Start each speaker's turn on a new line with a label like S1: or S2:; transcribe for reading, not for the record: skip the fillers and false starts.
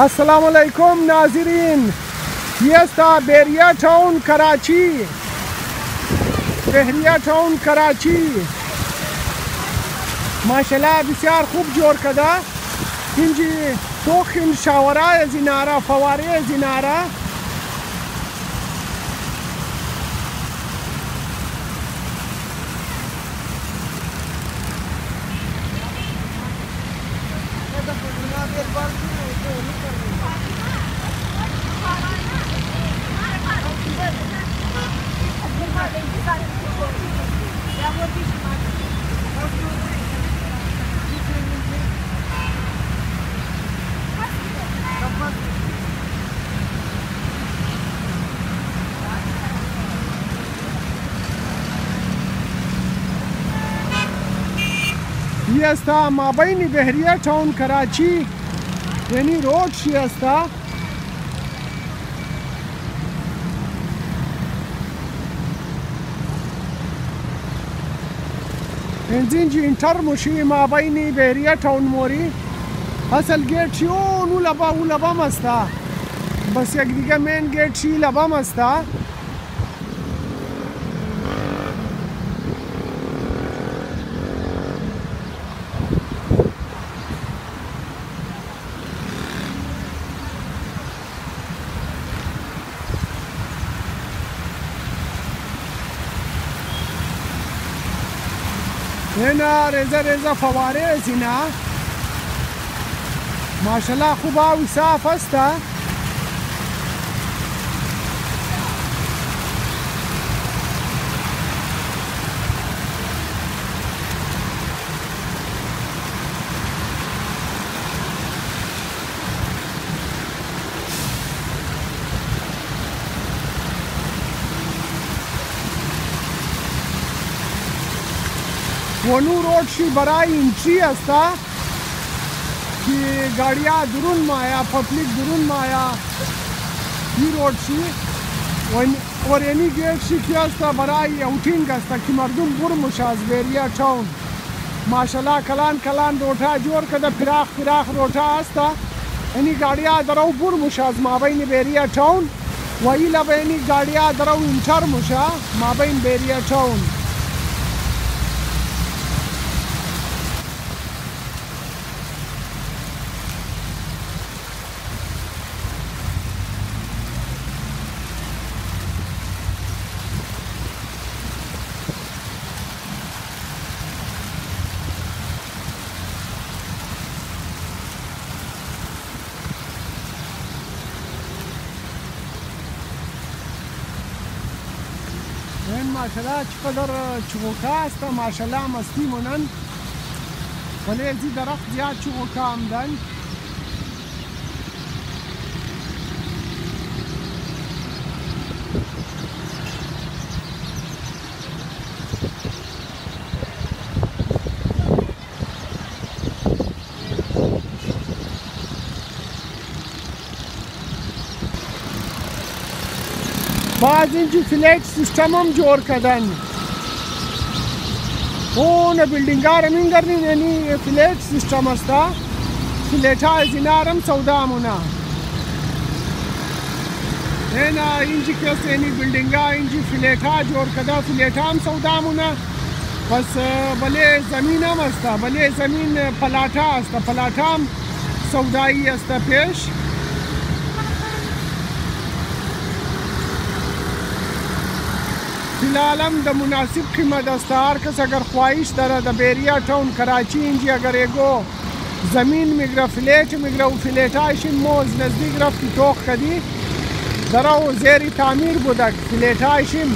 S1: अस्सलामुअलैकुम नाज़रीन, ये था बहरिया टाउन कराची। बहरिया टाउन कराची माशाल्लाह बسیار خوب جور کده. اینجی توخین شاورای زیناره فواره زیناره ये अस्ता माबैनी बहरिया टाउन कराची यानी रोड शी अस्ता इंजिन इंटर मुशी माबैनी बहरिया टाउन मोरी असल गेट शी ओ लबा मस्ता बस एक दिगा मेन गेट शी लबा मस्ता هنا رزا فواره زینا ماشاءالله خوبه و صاف است. वनू रोड शी बराई इंची असता की गाड़िया दुरून माया पब्लिक दुरून माया ही रोड शी और एनी गेट शी की असता बराई आउटिंग असता की मर्दुम बुर मुशाज बहरिया टाउन माशाल्लाह कलान रोटा जोर कदा फिराख रोटा असता एनी गाड़िया दराव बुर मुशाज माबैन बहरिया टाउन वही लब एनी गाड़िया दराव इंटर मुशा माबैन बहरिया टाउन. माशाल्लाह चقدر چوکا است माशाल्लाह مستی مونن ولی زی درخت زیاد چوکا آمدن. بعض اینجی فلیٹ سیستم هم جور کردن. اون بیلدینگ ها رمین کردن یعنی فلیٹ سیستم است. فلیٹ ها از اینا هم سودا مونا. اینا اینجی کس یعنی بیلدینگ ها اینجی فلیٹ ها جور کردن. فلیٹ ها هم سودا مونا. بس بله زمین هم است. بله زمین پلاتا است. پلاتا هم سودایی است پیش. फिलहाल द मुनासिब कीमत दस्तार कस अगर ख्वाहिश दरा द बहरिया टाउन कराची इंजी अगर एगो ज़मीन मिग्रा फ्लेट मिग्रा फ्लेटाशिन मोज नज़दीक रफ्ती तोख कदी दरा वो ज़ेरी तामीर बुदक फ्लेटाशिन